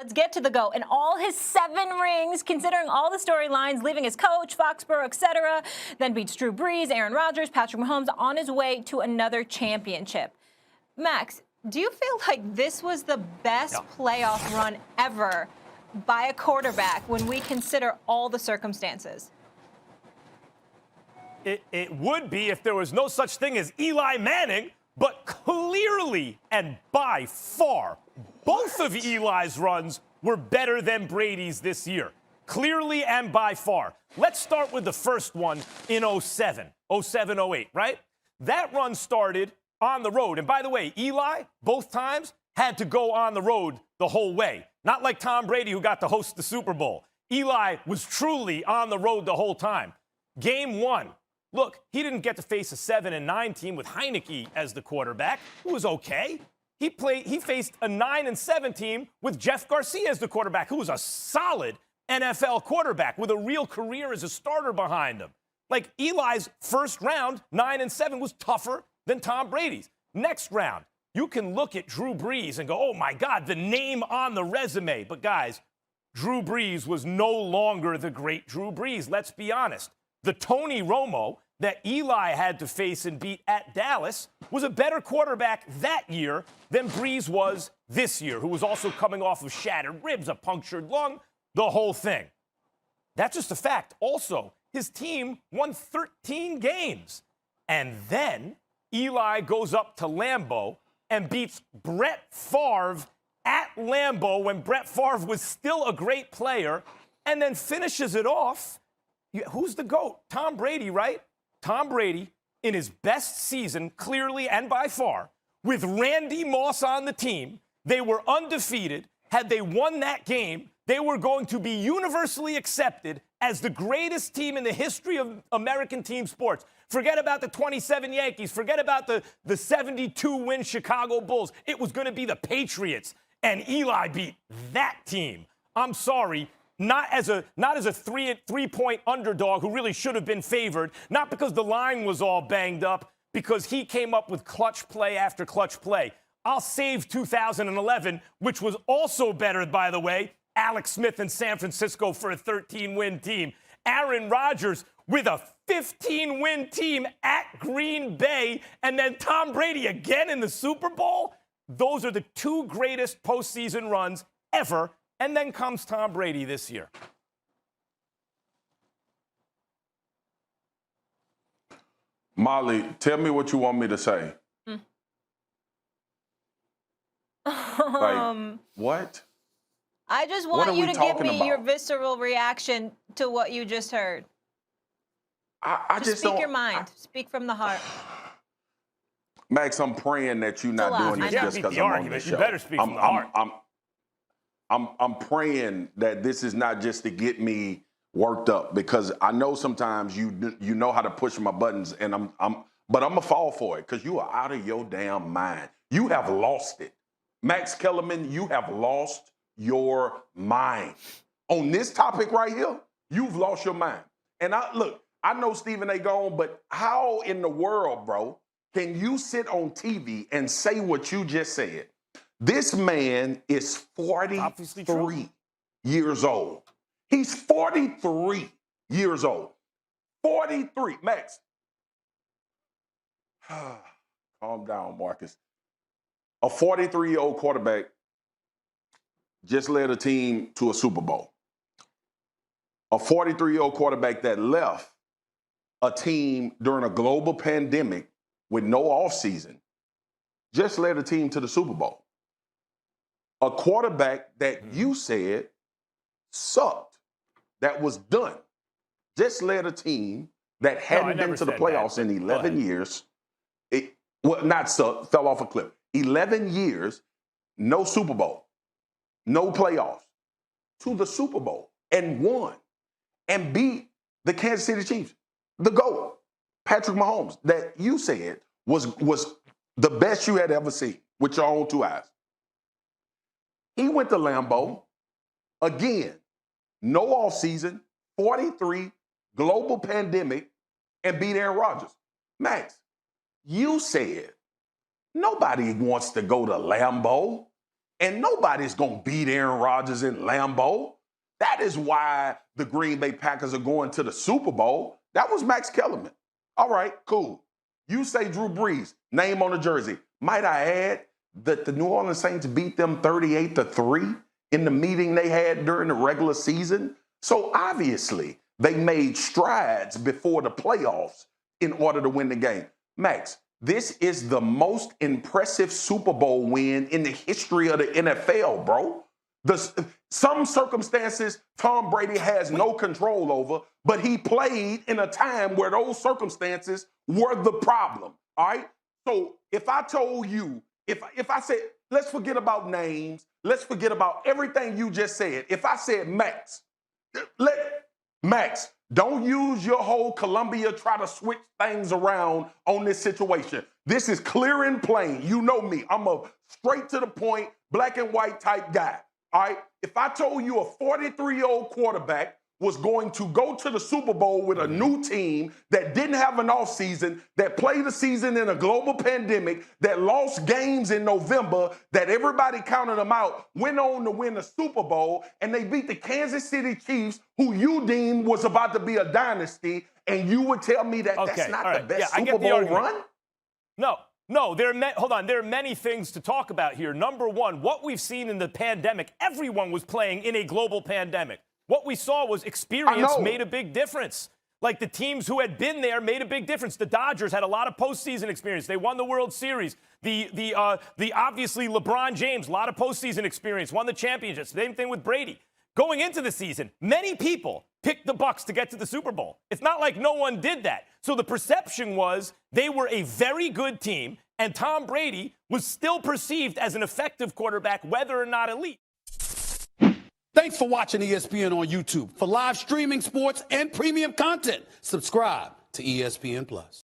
Let's get to the GOAT and all his 7 rings, considering all the storylines, leaving his coach, Foxborough, etc. Then beats Drew Brees, Aaron Rodgers, Patrick Mahomes on his way to another championship. Max, do you feel like this was the best playoff run ever by a quarterback when we consider all the circumstances? It would be if there was no such thing as Eli Manning, but clearly and by far, both of Eli's runs were better than Brady's this year. Clearly and by far. Let's start with the first one in 07, 08, right? That run started on the road. And by the way, Eli, both times, had to go on the road the whole way. Not like Tom Brady, who got to host the Super Bowl. Eli was truly on the road the whole time. Game 1. Look, he didn't get to face a 7-9 team with Heineke as the quarterback, who was okay. He faced a 9-7 team with Jeff Garcia as the quarterback, who was a solid NFL quarterback with a real career as a starter behind him. Like, Eli's first round, 9-7, was tougher than Tom Brady's. Next round, you can look at Drew Brees and go, oh, my God, the name on the resume. But, guys, Drew Brees was no longer the great Drew Brees. Let's be honest. The Tony Romo that Eli had to face and beat at Dallas was a better quarterback that year than Brees was this year, who was also coming off of shattered ribs, a punctured lung, the whole thing. That's just a fact. Also, his team won 13 games. And then Eli goes up to Lambeau and beats Brett Favre at Lambeau when Brett Favre was still a great player, and then finishes it off. Who's the GOAT? Tom Brady, right? Tom Brady, in his best season, clearly and by far, with Randy Moss on the team. They were undefeated. Had they won that game, they were going to be universally accepted as the greatest team in the history of American team sports. Forget about the 27 Yankees. Forget about the 72-win Chicago Bulls. It was going to be the Patriots, and Eli beat that team. I'm sorry. Not as a 3-point underdog who really should have been favored, not because the line was all banged up, because he came up with clutch play after clutch play. I'll save 2011, which was also better, by the way, Alex Smith in San Francisco for a 13-win team. Aaron Rodgers with a 15-win team at Green Bay, and then Tom Brady again in the Super Bowl. Those are the 2 greatest postseason runs ever. And then comes Tom Brady this year. Molly, tell me what you want me to say. Like, what? I just want you to give me your visceral reaction to what you just heard. I just speak your mind. Speak from the heart. Max, I'm praying that you're not doing this just because I'm on this show. You better speak from the heart. I'm praying that this is not just to get me worked up, because I know sometimes you know how to push my buttons, and but I'm gonna fall for it because you are out of your damn mind. You have lost it, Max Kellerman. You have lost your mind on this topic right here. You've lost your mind. And I know Stephen A. gone, but how in the world, bro, can you sit on TV and say what you just said? This man is 43 years old. He's 43 years old. 43. Max. Calm down, Marcus. A 43-year-old quarterback just led a team to a Super Bowl. A 43-year-old quarterback that left a team during a global pandemic with no offseason just led a team to the Super Bowl. A quarterback that you said sucked, that was done, just led a team that hadn't been to the playoffs in 11 years. Not sucked, fell off a cliff. 11 years, no Super Bowl, no playoffs, to the Super Bowl, and won, and beat the Kansas City Chiefs. The GOAT, Patrick Mahomes, that you said was the best you had ever seen with your own 2 eyes. He went to Lambeau, again, no offseason, 43, global pandemic, and beat Aaron Rodgers. Max, you said nobody wants to go to Lambeau And nobody's going to beat Aaron Rodgers in Lambeau. That is why the Green Bay Packers are going to the Super Bowl. That was Max Kellerman. All right, cool. You say Drew Brees, name on the jersey. Might I add that the New Orleans Saints beat them 38-3 in the meeting they had during the regular season? So obviously, they made strides before the playoffs in order to win the game. Max, this is the most impressive Super Bowl win in the history of the NFL, bro. Some circumstances Tom Brady has no control over, but he played in a time where those circumstances were the problem, all right? So if I told you, if I said, let's forget about names, let's forget about everything you just said. If I said, Max, don't use your whole Columbia, try to switch things around on this situation. This is clear and plain. You know me. I'm a straight to the point, black and white type guy. All right? If I told you a 43-year-old quarterback was going to go to the Super Bowl with a new team that didn't have an offseason, that played a season in a global pandemic, that lost games in November, that everybody counted them out, went on to win the Super Bowl, and they beat the Kansas City Chiefs, who you deemed was about to be a dynasty, and you would tell me that that's not the best Super Bowl run? No, hold on. There are many things to talk about here. Number one, what we've seen in the pandemic, everyone was playing in a global pandemic. What we saw was experience made a big difference. Like the teams who had been there made a big difference. The Dodgers had a lot of postseason experience. They won the World Series. The obviously LeBron James, a lot of postseason experience, won the championship. Same thing with Brady. Going into the season, many people picked the Bucs to get to the Super Bowl. It's not like no one did that. So the perception was they were a very good team, and Tom Brady was still perceived as an effective quarterback, whether or not elite. Thanks for watching ESPN on YouTube. For live streaming sports and premium content, subscribe to ESPN+.